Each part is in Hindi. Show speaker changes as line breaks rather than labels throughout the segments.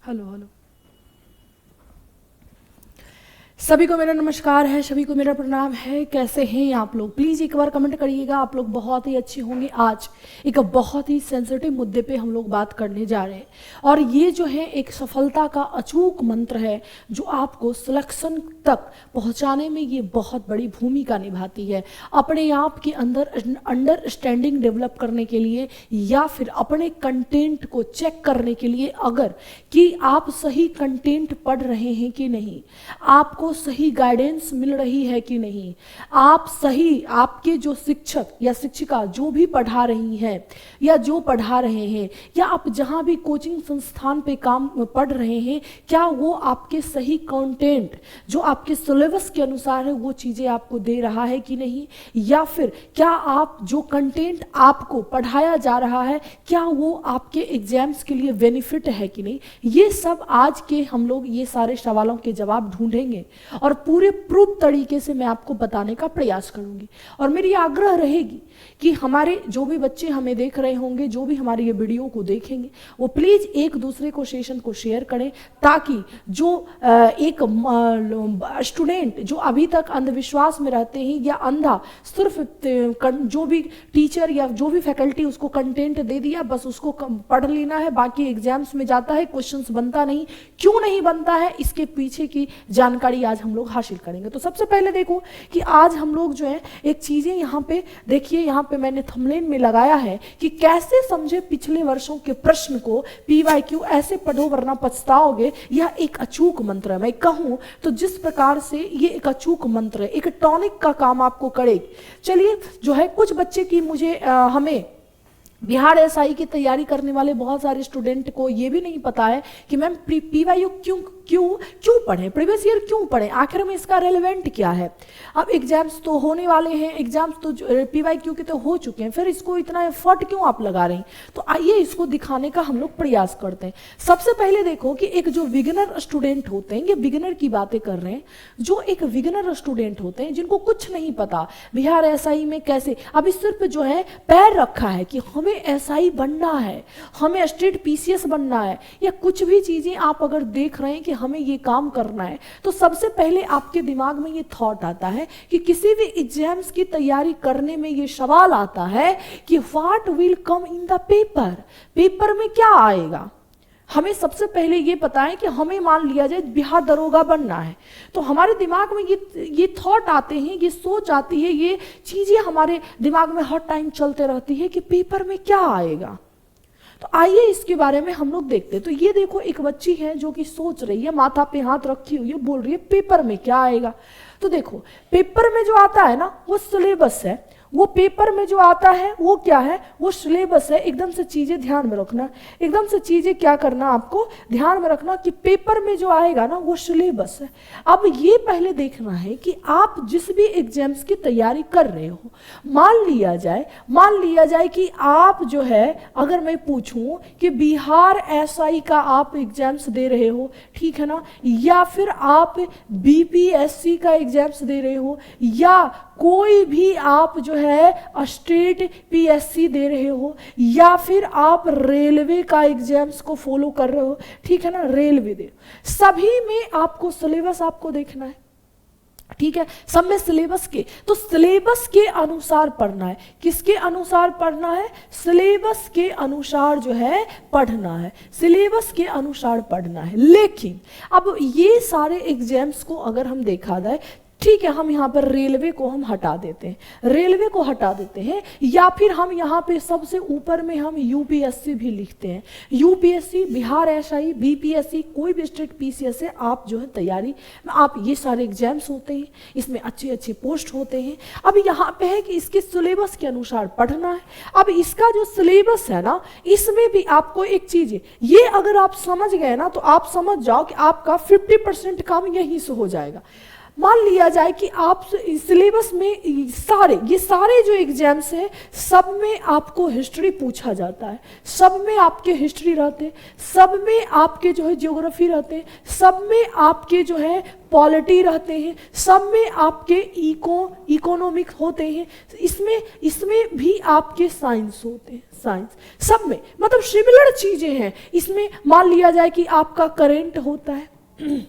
हेलो हेलो, सभी को मेरा नमस्कार है, सभी को मेरा प्रणाम है। कैसे हैं आप लोग? प्लीज़ एक बार कमेंट करिएगा। आप लोग बहुत ही अच्छे होंगे। आज एक बहुत ही सेंसिटिव मुद्दे पे हम लोग बात करने जा रहे हैं, और ये जो है एक सफलता का अचूक मंत्र है जो आपको सिलेक्शन तक पहुंचाने में ये बहुत बड़ी भूमिका निभाती है। अपने आप के अंदर अंडरस्टैंडिंग डेवलप करने के लिए या फिर अपने कंटेंट को चेक करने के लिए, अगर कि आप सही कंटेंट पढ़ रहे हैं कि नहीं, आपको सही गाइडेंस मिल रही है कि नहीं, आप सही, आपके जो शिक्षक या शिक्षिका जो भी पढ़ा रही हैं या जो पढ़ा रहे हैं, या आप जहां भी कोचिंग संस्थान पे काम पढ़ रहे हैं, क्या वो आपके सही कंटेंट जो आपके सिलेबस के अनुसार है वो चीज़ें आपको दे रहा है कि नहीं, या फिर क्या आप जो कंटेंट आपको पढ़ाया जा रहा है क्या वो आपके एग्जाम्स के लिए बेनिफिट है कि नहीं। ये सब आज के हम लोग ये सारे सवालों के जवाब ढूंढेंगे और पूरे प्रूफ तरीके से मैं आपको बताने का प्रयास करूंगी। और मेरी आग्रह रहेगी कि हमारे जो भी बच्चे हमें देख रहे होंगे, जो भी हमारे ये वीडियो को देखेंगे, वो प्लीज एक दूसरे को सेशन को शेयर करें, ताकि जो एक स्टूडेंट जो अभी तक अंधविश्वास में रहते हैं या अंधा सिर्फ जो भी टीचर या जो भी फैकल्टी उसको कंटेंट दे दिया बस उसको पढ़ लेना है, बाकी एग्जाम्स में जाता है, क्वेश्चंस बनता नहीं, क्यों नहीं बनता है, इसके पीछे की जानकारी आज हम लोग हासिल करेंगे। तो सबसे पहले देखो कि आज हम लोग जो है एक चीजें यहाँ पे देखिए, यहाँ पे मैंने थंबनेल में लगाया है कि कैसे समझे पिछले वर्षों के प्रश्न को, PYQ ऐसे पढ़ो वरना पछताओगे। यह एक अचूक मंत्र है, मैं कहूं तो जिस प्रकार से ये एक अचूक मंत्र है, एक टॉनिक का काम आपको करेगी। चलिए, जो है कुछ बच्चे की मुझे हमें बिहार SI की तैयारी करने वाले बहुत सारे स्टूडेंट को ये भी नहीं पता है कि मैम PYQ क्यों पढ़ें, प्रीवियस ईयर क्यों पढ़ें, आखिर में इसका रेलेवेंट क्या है। अब एग्जाम्स तो होने वाले हैं, एग्जाम्स तो PYQ के तो हो चुके हैं, फिर इसको इतना एफर्ट क्यों आप लगा रहे हैं। तो आइए इसको दिखाने का हम लोग प्रयास करते हैं। सबसे पहले देखो कि एक जो बिगिनर स्टूडेंट होते हैं, ये बिगिनर की बातें कर रहे हैं, जो एक बिगिनर स्टूडेंट होते हैं जिनको कुछ नहीं पता बिहार SI में कैसे, अभी सिर्फ जो है पैर रखा है कि हमें SI बनना है, हमें स्टेट PCS बनना है, या कुछ भी चीजें आप अगर देख रहे हैं कि हमें ये काम करना है, तो सबसे पहले आपके दिमाग में ये थॉट आता है कि किसी भी एग्जाम्स की तैयारी करने में ये सवाल आता है कि what will come in the paper, paper में क्या आएगा। हमें सबसे पहले ये पता है कि हमें मान लिया जाए बिहार दरोगा बनना है, तो हमारे दिमाग में ये थॉट आते हैं, ये सोच आती है, ये चीजें हमारे दिमाग में हर टाइम चलते रहती है कि पेपर में क्या आएगा। तो आइए इसके बारे में हम लोग देखते हैं। तो ये देखो, एक बच्ची है जो कि सोच रही है, माथा पे हाथ रखी हुई है, बोल रही है पेपर में क्या आएगा। तो देखो, पेपर में जो आता है ना वो सिलेबस है, वो पेपर में जो आता है वो क्या है, वो सिलेबस है। एकदम से चीजें ध्यान में रखना, एकदम से चीजें क्या करना, आपको ध्यान में रखना कि पेपर में जो आएगा ना वो सिलेबस है। अब ये पहले देखना है कि आप जिस भी एग्जाम्स की तैयारी कर रहे हो, मान लिया जाए कि आप जो है, अगर मैं पूछूं कि बिहार SI का आप एग्जाम्स दे रहे हो, ठीक है ना, या फिर आप BPSC का एग्जाम्स दे रहे हो, या कोई भी आप जो है स्टेट PSC दे रहे हो, या फिर आप रेलवे का एग्जाम्स को फॉलो कर रहे हो, ठीक है ना, रेलवे दे, सभी में आपको सिलेबस आपको देखना है, ठीक है, सब में सिलेबस के, तो सिलेबस के अनुसार पढ़ना है। किसके अनुसार पढ़ना है? सिलेबस के अनुसार जो है पढ़ना है, सिलेबस के अनुसार पढ़ना है। लेकिन अब ये सारे एग्जाम्स को अगर हम देखा जाए, ठीक है, हम यहाँ पर रेलवे को हम हटा देते हैं, रेलवे को हटा देते हैं, या फिर हम यहाँ पे सबसे ऊपर में हम UPSC भी लिखते हैं। UPSC, बिहार SI, BPSC, कोई भी स्टेट PCS से आप जो है तैयारी, आप ये सारे एग्जाम्स होते हैं, इसमें अच्छे अच्छे पोस्ट होते हैं। अब यहाँ पे है कि इसके सिलेबस के अनुसार पढ़ना है। अब इसका जो सिलेबस है ना, इसमें भी आपको एक चीज है, ये अगर आप समझ गए ना तो आप समझ जाओ कि आपका 50% काम यहीं से हो जाएगा। मान लिया जाए कि आप सिलेबस में ये सारे जो एग्जाम्स हैं सब में आपको हिस्ट्री पूछा जाता है, सब में आपके हिस्ट्री रहते, सब में आपके जो है ज्योग्राफी रहते, सब में आपके जो है पॉलिटी रहते हैं, सब में आपके इकोनॉमिक होते हैं, इसमें भी आपके साइंस होते हैं, साइंस सब में, मतलब सिमिलर चीजें हैं। इसमें मान लिया जाए कि आपका करंट होता है,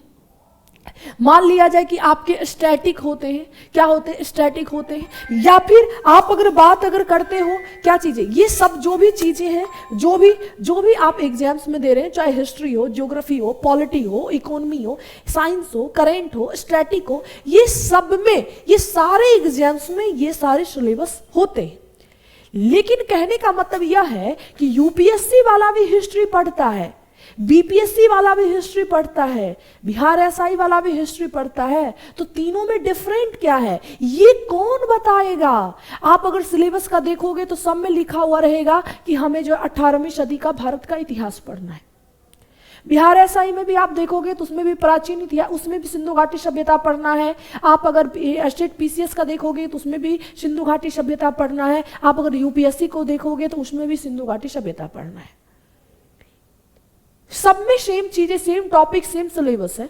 मान लिया जाए कि आपके स्टैटिक होते हैं, क्या होते हैं, स्टैटिक होते हैं, या फिर आप अगर बात करते हो क्या चीजें, ये सब जो भी चीजें हैं, जो भी आप एग्जाम्स में दे रहे हैं, चाहे हिस्ट्री हो, ज्योग्राफी हो, पॉलिटी हो, इकोनॉमी हो, साइंस हो, करंट हो, स्टैटिक हो, ये सब में, ये सारे एग्जाम्स में ये सारे सिलेबस होते हैं। लेकिन कहने का मतलब यह है कि यूपीएससी वाला भी हिस्ट्री पढ़ता है, बीपीएससी वाला भी हिस्ट्री पढ़ता है, बिहार एसआई वाला भी हिस्ट्री पढ़ता है, तो तीनों में डिफरेंट क्या है ये कौन बताएगा? आप अगर सिलेबस का देखोगे तो सब में लिखा हुआ रहेगा कि हमें जो 18वीं सदी का भारत का इतिहास पढ़ना है। बिहार एसआई में भी आप देखोगे तो उसमें भी प्राचीन इतिहास, उसमें भी सिंधु घाटी सभ्यता पढ़ना है। आप अगर स्टेट पीसीएस का देखोगे तो उसमें भी सिंधु घाटी सभ्यता पढ़ना है। आप अगर यूपीएससी को देखोगे तो उसमें भी सिंधु घाटी सभ्यता पढ़ना है। सब में सेम चीजें, सेम टॉपिक, सेम सिलेबस है।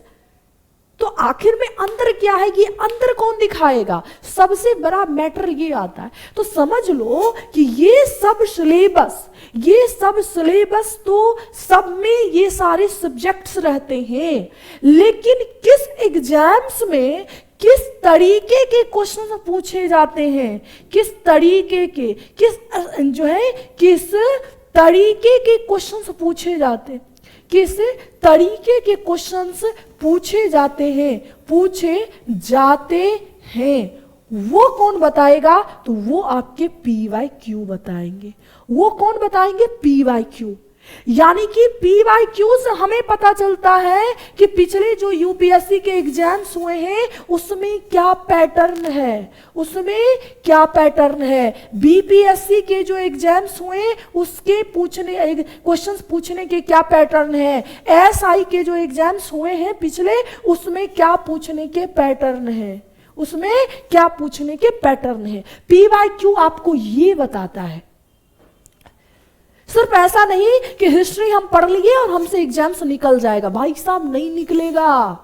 तो आखिर में अंतर क्या है, ये अंतर कौन दिखाएगा? सबसे बड़ा मैटर ये आता है। तो समझ लो कि ये सब सिलेबस तो सब में ये सारे सब्जेक्ट्स रहते हैं, लेकिन किस एग्जाम्स में किस तरीके के क्वेश्चन पूछे जाते हैं, किस तरीके के क्वेश्चंस पूछे जाते हैं, किस तरीके के क्वेश्चंस पूछे जाते हैं, वो कौन बताएगा? तो वो आपके PYQ बताएंगे। वो कौन बताएंगे? PYQ। यानी कि PYQ से हमें पता चलता है कि पिछले जो यूपीएससी के एग्जाम्स हुए हैं उसमें क्या पैटर्न है, बीपीएससी के जो एग्जाम्स हुए उसके क्वेश्चंस पूछने के क्या पैटर्न है, एसआई के जो एग्जाम्स हुए हैं पिछले उसमें क्या पूछने के पैटर्न है, PYQ आपको ये बताता है। सिर्फ ऐसा नहीं कि हिस्ट्री हम पढ़ लिए और हमसे एग्जाम से निकल जाएगा। भाई साहब नहीं निकलेगा,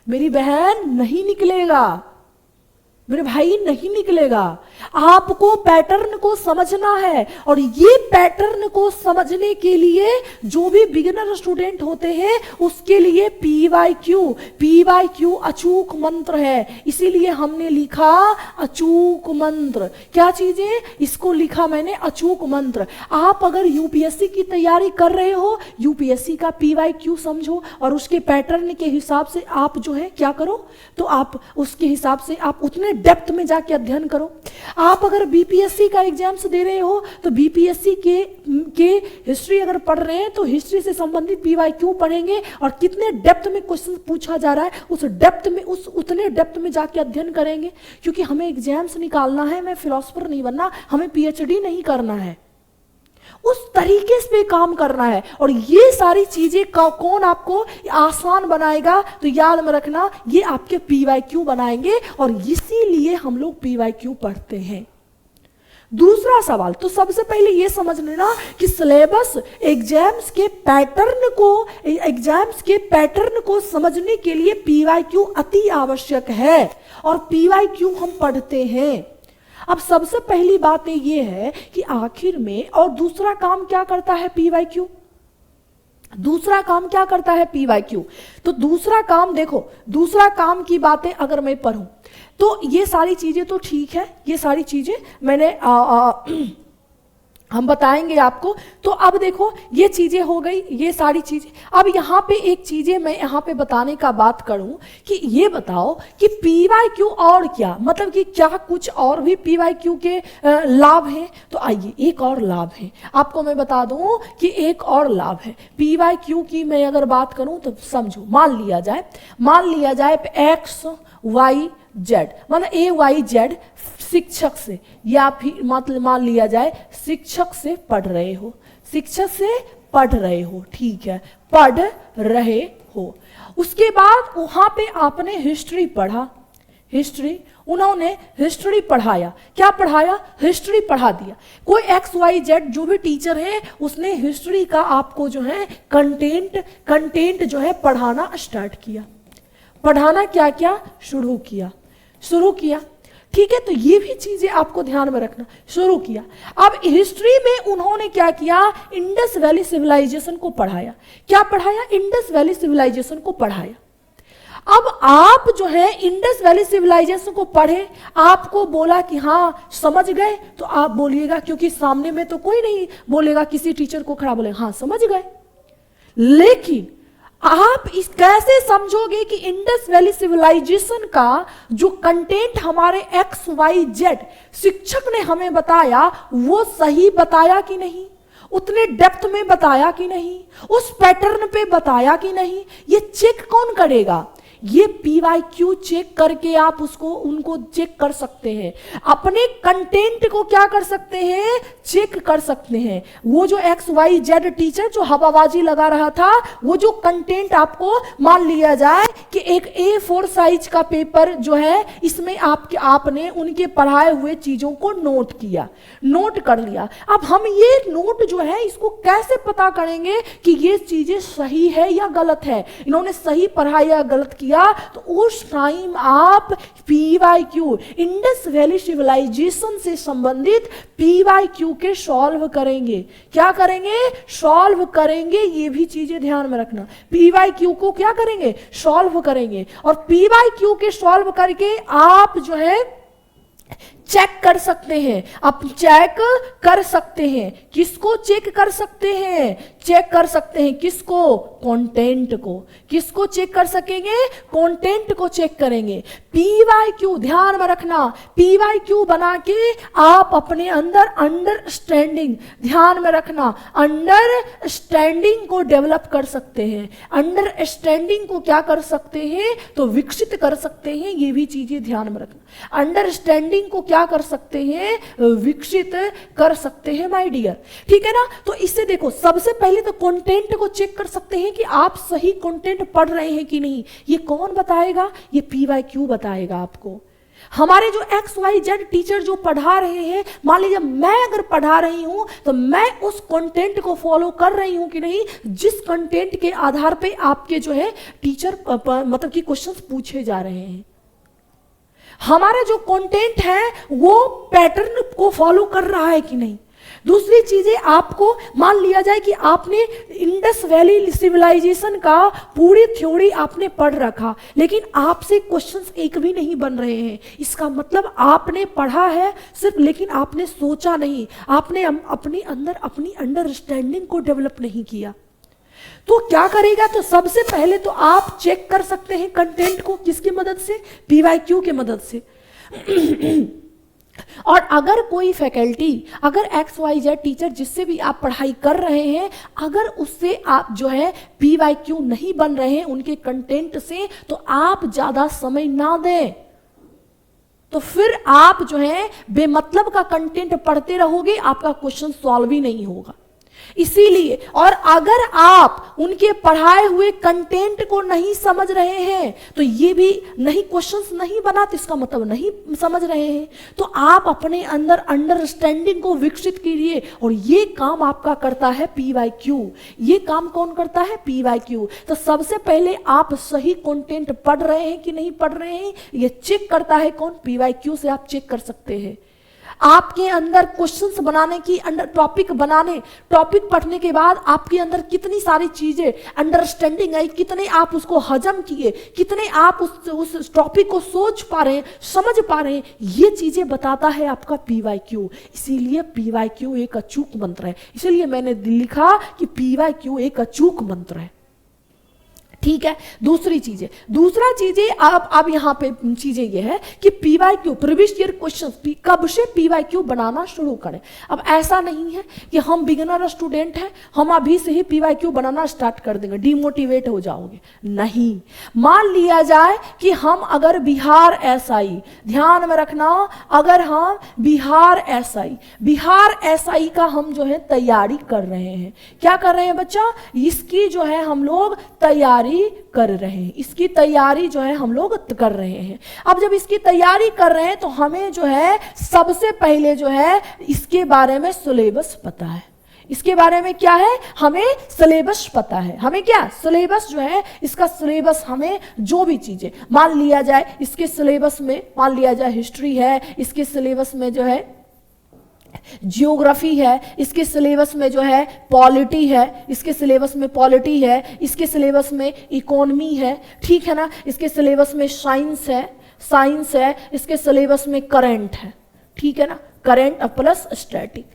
मेरी बहन नहीं निकलेगा, मेरे भाई नहीं निकलेगा। आपको पैटर्न को समझना है, और ये पैटर्न को समझने के लिए जो भी बिगिनर स्टूडेंट होते हैं उसके लिए PYQ अचूक मंत्र है। इसीलिए हमने लिखा अचूक मंत्र। क्या चीजें? इसको लिखा मैंने अचूक मंत्र। आप अगर यूपीएससी की तैयारी कर रहे हो, यूपीएससी का PYQ समझो और उसके पैटर्न के हिसाब से आप जो है क्या करो, तो आप उसके हिसाब से आप उतने डेप्थ में जाके अध्ययन करो। आप अगर बीपीएससी का एग्जाम्स दे रहे हो तो बीपीएससी के हिस्ट्री अगर पढ़ रहे हैं तो हिस्ट्री से संबंधित PYQ पढ़ेंगे, और कितने डेप्थ में क्वेश्चन पूछा जा रहा है उतने डेप्थ में जाके अध्ययन करेंगे। क्योंकि हमें एग्जाम्स निकालना है, मैं फिलोसफर नहीं बनना, हमें PhD नहीं करना है, उस तरीके से काम करना है। और ये सारी चीजें कौन आपको आसान बनाएगा? तो याद में रखना, ये आपके PYQ बनाएंगे, और इसीलिए हम लोग PYQ पढ़ते हैं। दूसरा सवाल, तो सबसे पहले ये समझ लेना कि सिलेबस एग्जाम्स के पैटर्न को समझने के लिए PYQ अति आवश्यक है, और PYQ हम पढ़ते हैं। अब सबसे पहली बात ये है कि आखिर में, और दूसरा काम क्या करता है PYQ? तो दूसरा काम देखो, दूसरा काम की बातें अगर मैं पढ़ूं तो ये सारी चीजें तो ठीक है, ये सारी चीजें मैंने हम बताएंगे आपको। तो अब देखो ये चीजें हो गई, ये सारी चीजें। अब यहाँ पे एक चीजें मैं यहाँ पे बताने का बात करूं कि ये बताओ कि PYQ और क्या, मतलब कि क्या कुछ और भी PYQ के लाभ हैं? तो आइए, एक और लाभ है आपको मैं बता दूं कि एक और लाभ है PYQ की। मैं अगर बात करूं तो समझो, मान लिया जाए XYZ, मतलब AYZ शिक्षक से, या फिर मतलब मान लिया जाए शिक्षक से पढ़ रहे हो, ठीक है, पढ़ रहे हो। उसके बाद वहां पे आपने हिस्ट्री पढ़ा, हिस्ट्री, उन्होंने हिस्ट्री पढ़ाया। क्या पढ़ाया? हिस्ट्री पढ़ा दिया। कोई XYZ जो भी टीचर है उसने हिस्ट्री का आपको जो है कंटेंट जो है पढ़ाना स्टार्ट किया। पढ़ाना क्या क्या शुरू किया। ठीक है, तो ये भी चीजें आपको ध्यान में रखना। शुरू किया। अब हिस्ट्री में उन्होंने क्या किया? इंडस वैली सिविलाइजेशन को पढ़ाया। क्या पढ़ाया? इंडस वैली सिविलाइजेशन को पढ़ाया। अब आप जो है इंडस वैली सिविलाइजेशन को पढ़े, आपको बोला कि हाँ समझ गए, तो आप बोलिएगा, क्योंकि सामने में तो कोई नहीं बोलेगा, किसी टीचर को खड़ा बोले हाँ समझ गए। लेकिन आप इस कैसे समझोगे कि इंडस वैली सिविलाइजेशन का जो कंटेंट हमारे XYZ शिक्षक ने हमें बताया वो सही बताया कि नहीं, उतने डेप्थ में बताया कि नहीं, उस पैटर्न पे बताया कि नहीं, ये चेक कौन करेगा? ये PYQ चेक करके आप उनको चेक कर सकते हैं। अपने कंटेंट को क्या कर सकते हैं? चेक कर सकते हैं। वो जो XYZ टीचर जो हवाबाजी लगा रहा था, वो जो कंटेंट आपको मान लिया जाए कि एक A4 साइज का पेपर जो है, इसमें आपने उनके पढ़ाए हुए चीजों को नोट कर लिया। अब हम ये नोट जो है इसको कैसे पता करेंगे कि ये चीजें सही है या गलत है, इन्होंने सही पढ़ाया या गलत किया? तो उस टाइम आप PYQ इंडस वैली सिविलाइजेशन से संबंधित PYQ के सॉल्व करेंगे। क्या करेंगे? सॉल्व करेंगे। ये भी चीजें ध्यान में रखना। PYQ को क्या करेंगे? सॉल्व करेंगे। और PYQ के सॉल्व करके आप जो है चेक कर सकते हैं। आप चेक कर सकते हैं। किसको चेक कर सकते हैं? चेक कर सकते हैं किसको? कंटेंट को। किसको चेक कर सकेंगे? कंटेंट को चेक करेंगे। PYQ ध्यान में रखना, PYQ बना के आप अपने अंदर अंडरस्टैंडिंग, ध्यान में रखना, अंडरस्टैंडिंग को डेवलप कर सकते हैं। अंडरस्टैंडिंग को क्या कर सकते हैं? तो विकसित कर सकते हैं। ये भी चीजें ध्यान में रखना। अंडरस्टैंडिंग को क्या कर सकते हैं? विकसित कर सकते हैं माय डियर। ठीक है ना? तो इससे देखो, सबसे पहले तो कंटेंट को चेक कर सकते हैं कि आप सही कंटेंट पढ़ रहे हैं कि नहीं। ये कौन बताएगा? ये PYQ बताएगा आपको। हमारे जो XYZ टीचर जो पढ़ा रहे हैं, मान लीजिए मैं अगर पढ़ा रही हूं तो मैं उस कंटेंट को फॉलो कर रही हूं कि नहीं, जिस कंटेंट के आधार पे आपके जो है टीचर मतलब कि क्वेश्चंस पूछे जा रहे हैं। हमारा जो कंटेंट है वो पैटर्न को फॉलो कर रहा है कि नहीं। दूसरी चीजें, आपको मान लिया जाए कि आपने इंडस वैली सिविलाइजेशन का पूरी थ्योरी आपने पढ़ रखा, लेकिन आपसे क्वेश्चंस एक भी नहीं बन रहे हैं। इसका मतलब आपने पढ़ा है सिर्फ, लेकिन आपने सोचा नहीं, आपने अपने अंदर अपनी अंडरस्टैंडिंग को डेवलप नहीं किया। तो क्या करेगा? तो सबसे पहले तो आप चेक कर सकते हैं कंटेंट को किसकी मदद से? PYQ की मदद से। और अगर कोई फैकल्टी, अगर XYZ टीचर जिससे भी आप पढ़ाई कर रहे हैं, अगर उससे आप जो है PYQ नहीं बन रहे हैं उनके कंटेंट से, तो आप ज्यादा समय ना दें। तो फिर आप जो है बेमतलब का कंटेंट पढ़ते रहोगे, आपका क्वेश्चन सॉल्व ही नहीं होगा। इसीलिए, और अगर आप उनके पढ़ाए हुए कंटेंट को नहीं समझ रहे हैं तो ये भी नहीं, क्वेश्चंस नहीं बना तो इसका मतलब नहीं समझ रहे हैं। तो आप अपने अंदर अंडरस्टैंडिंग को विकसित कीजिए, और ये काम आपका करता है PYQ। ये काम कौन करता है? PYQ। तो सबसे पहले आप सही कंटेंट पढ़ रहे हैं कि नहीं पढ़ रहे हैं, ये चेक करता है कौन? PYQ से आप चेक कर सकते हैं। आपके अंदर क्वेश्चंस बनाने की, अंडर टॉपिक पढ़ने के बाद आपके अंदर कितनी सारी चीजें अंडरस्टैंडिंग आई, कितने आप उसको हजम किए, कितने आप उस टॉपिक को सोच पा रहे हैं, समझ पा रहे हैं, ये चीजें बताता है आपका PYQ। इसीलिए PYQ एक अचूक मंत्र है। इसीलिए मैंने लिखा कि PYQ एक अचूक मंत्र है। ठीक है। दूसरा चीजें अब यहाँ पे चीजें ये है कि PYQ प्रीवियस ईयर क्वेश्चंस कब से PYQ बनाना शुरू करें। अब ऐसा नहीं है कि हम बिगिनर स्टूडेंट हैं, हम अभी से ही PYQ बनाना स्टार्ट कर देंगे, डिमोटिवेट हो जाओगे। नहीं, मान लिया जाए कि हम अगर बिहार SI, ध्यान में रखना, अगर हम बिहार SI का हम जो है तैयारी कर रहे हैं। क्या कर रहे हैं बच्चा? इसकी जो है हम लोग तैयारी तैयारी कर रहे हैं, इसकी तैयारी जो है हम लोग कर रहे हैं। अब जब इसकी तैयारी कर रहे हैं तो हमें जो है सबसे पहले जो है इसके बारे में सिलेबस पता है। इसके बारे में क्या है, हमें सिलेबस पता है। हमें क्या सिलेबस जो है, इसका सिलेबस हमें जो भी चीजें मान लिया जाए इसके सिलेबस में, मान लिया जाए हिस्ट्री है, इसके सिलेबस में जो है जियोग्राफी है, इसके सिलेबस में जो है पॉलिटी है, इसके सिलेबस में पॉलिटी है, इसके सिलेबस में इकोनॉमी है, ठीक है ना, इसके सिलेबस में साइंस है, इसके सिलेबस में करंट है, ठीक है ना, करंट प्लस स्टैटिक,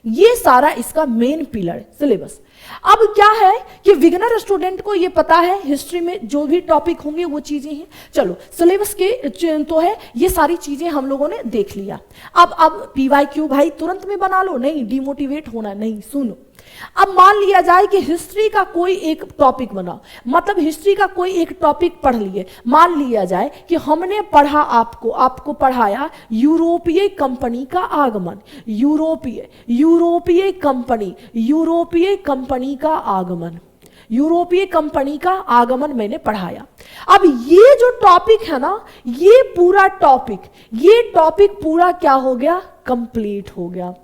ये सारा इसका मेन पिलर है सिलेबस। अब क्या है कि बिगिनर स्टूडेंट को ये पता है हिस्ट्री में जो भी टॉपिक होंगे वो चीजें हैं। चलो सिलेबस के तो है, ये सारी चीजें हम लोगों ने देख लिया। अब PYQ भाई तुरंत में बना लो, नहीं डिमोटिवेट होना नहीं, सुनो। अब मान लिया जाए कि हिस्ट्री का कोई एक टॉपिक बनाओ, मतलब हिस्ट्री का कोई एक टॉपिक पढ़ लिए। मान लिया जाए कि हमने पढ़ा, आपको पढ़ाया यूरोपीय कंपनी का आगमन, यूरोपीय कंपनी का आगमन, यूरोपीय कंपनी का आगमन मैंने पढ़ाया। अब ये जो टॉपिक है ना, ये टॉपिक पूरा क्या हो गया, कंप्लीट हो गया।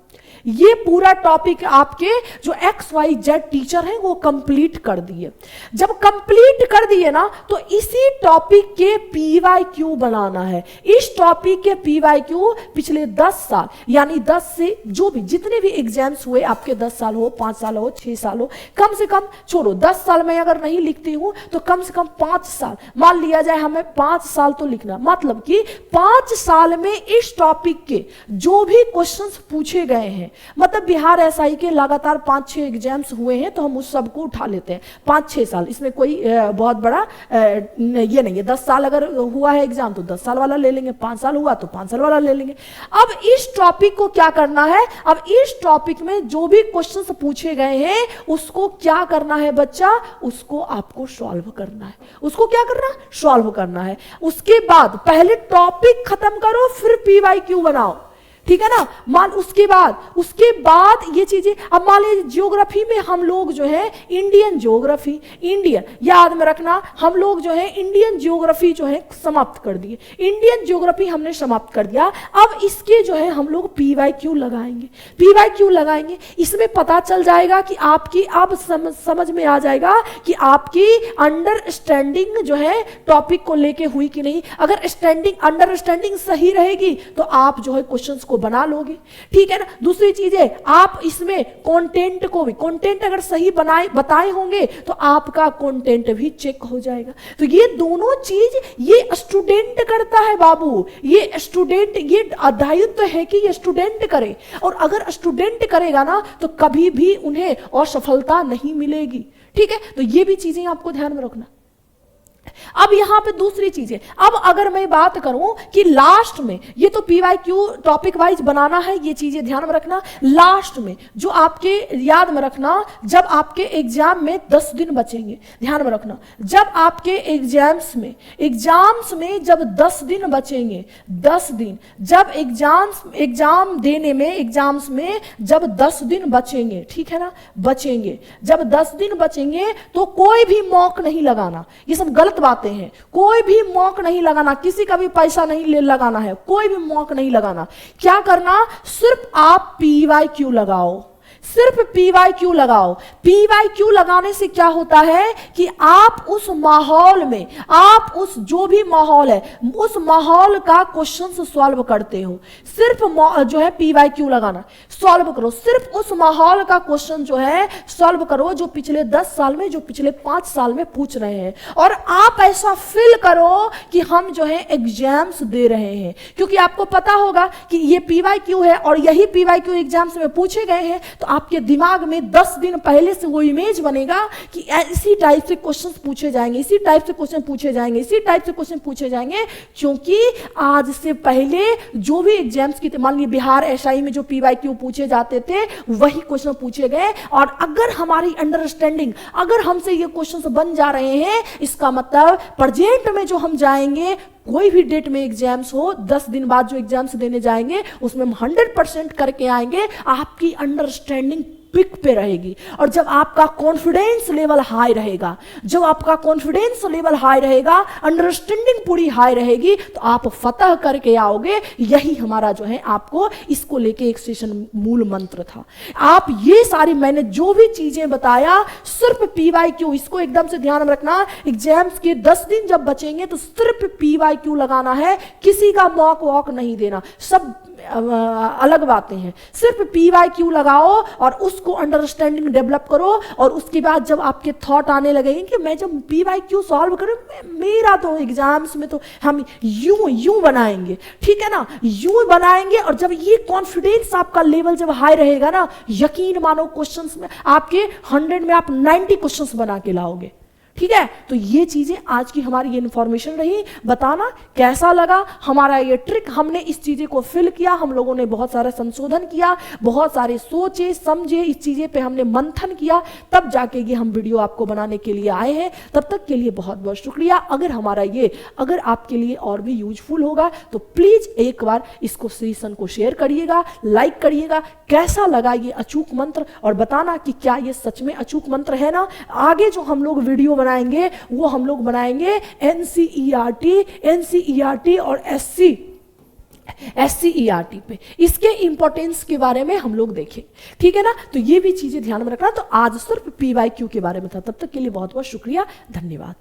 ये पूरा टॉपिक आपके जो XYZ टीचर हैं वो कंप्लीट कर दिए। जब कंप्लीट कर दिए ना तो इसी टॉपिक के PYQ बनाना है। इस टॉपिक के PYQ पिछले 10 साल यानी 10 से जो भी जितने भी एग्जाम्स हुए आपके, 10 साल हो, 5 साल हो, 6 साल हो, कम से कम छोड़ो 10 साल में अगर नहीं लिखती हूं तो कम से कम 5 साल, मान लिया जाए हमें 5 साल तो लिखना, मतलब कि 5 साल में इस टॉपिक के जो भी क्वेश्चंस पूछे गए हैं, मतलब बिहार SI के लगातार 5-6 एग्जाम्स हुए हैं तो हम उस सबको उठा लेते हैं। 5-6 साल, इसमें कोई बहुत बड़ा ये नहीं है। 10 साल अगर हुआ है एग्जाम तो 10 साल वाला ले लेंगे, 5 साल हुआ तो 5 साल वाला ले लेंगे। अब इस टॉपिक को क्या करना है, अब इस टॉपिक में जो भी क्वेश्चंस पूछे गए हैं उसको क्या करना है बच्चा, उसको आपको सॉल्व करना है। उसको क्या करना, सॉल्व करना है। उसके बाद पहले टॉपिक खत्म करो फिर PYQ बनाओ, ठीक है ना। उसके बाद ये चीजें, अब मान लीजिए ज्योग्राफी में हम लोग जो है इंडियन याद में रखना, हम लोग जो है इंडियन ज्योग्राफी जो है समाप्त कर दिए, इंडियन ज्योग्राफी हमने समाप्त कर दिया। अब इसके जो है हम लोग PYQ लगाएंगे। इसमें पता चल जाएगा कि आपकी, अब समझ में आ जाएगा कि आपकी अंडरस्टैंडिंग जो है टॉपिक को लेके हुई कि नहीं। अगर अंडरस्टैंडिंग सही रहेगी तो आप जो है क्वेश्चंस को बना लोगे, ठीक है ना। दूसरी चीज है, आप इसमें कंटेंट अगर सही बताए होंगे तो आपका कंटेंट भी चेक हो जाएगा। तो ये दोनों चीज ये स्टूडेंट करता है बाबू, ये दायित्व है कि ये स्टूडेंट करे, और अगर स्टूडेंट करेगा ना तो कभी भी उन्हें असफलता नहीं मिलेगी, ठीक है। तो ये भी चीजें आपको ध्यान में रखना। अब यहां पे दूसरी चीजें, अब अगर मैं बात करूं कि लास्ट में, ये तो PYQ टॉपिक वाइज बनाना है, ये चीजें ध्यान में रखना। लास्ट में जो आपके याद में रखना, जब आपके एग्जाम में 10 दिन बचेंगे, ध्यान में रखना, जब आपके एग्जाम्स में जब 10 दिन बचेंगे, 10 दिन, जब एग्जाम देने में एग्जाम्स में जब 10 दिन बचेंगे, ठीक है ना, बचेंगे, जब 10 दिन बचेंगे तो कोई भी मॉक नहीं लगाना। ये सब गलत बातें हैं, कोई भी मॉक नहीं लगाना, किसी का भी पैसा नहीं लगाना है, कोई भी मॉक नहीं लगाना। क्या करना, सिर्फ आप PYQ लगाओ, सिर्फ PYQ लगाओ। PYQ लगाने से क्या होता है कि आप उस माहौल में, आप उस जो भी माहौल है उस माहौल का क्वेश्चन सॉल्व करते हो। सिर्फ जो है PYQ लगाना, सॉल्व करो, सिर्फ उस माहौल का क्वेश्चन जो है सॉल्व करो जो पिछले 10 साल में, जो पिछले 5 साल में पूछ रहे हैं, और आप ऐसा फील करो कि हम जो है एग्जाम्स दे रहे हैं। क्योंकि आपको पता होगा कि ये PYQ है और यही PYQ एग्जाम्स में पूछे गए हैं, तो आपके दिमाग में 10 दिन पहले से वो इमेज बनेगा कि इसी टाइप से क्वेश्चंस पूछे जाएंगे, इसी टाइप से क्वेश्चन पूछे जाएंगे, इसी टाइप से क्वेश्चन पूछे जाएंगे। क्योंकि आज से पहले जो भी एग्जाम्स की, मान लीजिए बिहार SI में जो PYQ पूछे जाते थे वही क्वेश्चन पूछे गए, और अगर हमारी अंडरस्टैंडिंग, अगर हमसे ये क्वेश्चंस बन जा रहे हैं, इसका मतलब प्रेजेंट में जो हम जाएंगे, कोई भी डेट में एग्जाम्स हो, 10 दिन बाद जो एग्जाम्स देने जाएंगे उसमें हम 100% करके आएंगे। आपकी अंडरस्टैंडिंग पिक पे रहेगी। और जब आपका कॉन्फिडेंस लेवल हाई रहेगा, जब आपका कॉन्फिडेंस लेवल हाई रहेगा, अंडरस्टैंडिंग पूरी हाई रहेगी, तो आप फतह करके आओगे। यही हमारा जो है आपको इसको लेके एक सेशन मूल मंत्र था। आप ये सारी मैंने जो भी चीजें बताया सिर्फ PYQ, इसको एकदम से ध्यान में रखना। एग्जाम्स के 10 दिन जब बचेंगे तो सिर्फ PYQ लगाना है, किसी का मॉक वॉक नहीं देना, सब अलग बातें हैं। सिर्फ PYQ लगाओ और उसको अंडरस्टैंडिंग डेवलप करो। और उसके बाद जब आपके थॉट आने लगेंगे कि मैं जब PYQ सॉल्व करूं, मेरा तो एग्जाम्स में तो हम यूं बनाएंगे, ठीक है ना, यूं बनाएंगे। और जब ये कॉन्फिडेंस आपका लेवल जब हाई रहेगा ना, यकीन मानो क्वेश्चंस में आपके 100 में आप 90 क्वेश्चंस बना के लाओगे, ठीक है। तो ये चीजें आज की हमारी ये इंफॉर्मेशन रही। बताना कैसा लगा हमारा ये ट्रिक। हमने इस चीजें को फिल किया, हम लोगों ने बहुत सारा संशोधन किया, बहुत सारे सोचे समझे, इस चीजें पे हमने मंथन किया, तब जाके ये हम वीडियो आपको बनाने के लिए आए हैं। तब तक के लिए बहुत बहुत शुक्रिया। अगर आपके लिए और भी यूजफुल होगा तो प्लीज एक बार इसको सेशन को शेयर करिएगा, लाइक करिएगा। कैसा लगा ये अचूक मंत्र, और बताना कि क्या ये सच में अचूक मंत्र है ना। आगे जो हम लोग वीडियो बनाएंगे वो हम लोग बनाएंगे NCERT और SCERT पे, इसके इंपॉर्टेंस के बारे में हम लोग देखें, ठीक है ना। तो ये भी चीजें ध्यान में रखना। तो आज सिर्फ PYQ के बारे में था। तब तक के लिए बहुत बहुत शुक्रिया, धन्यवाद।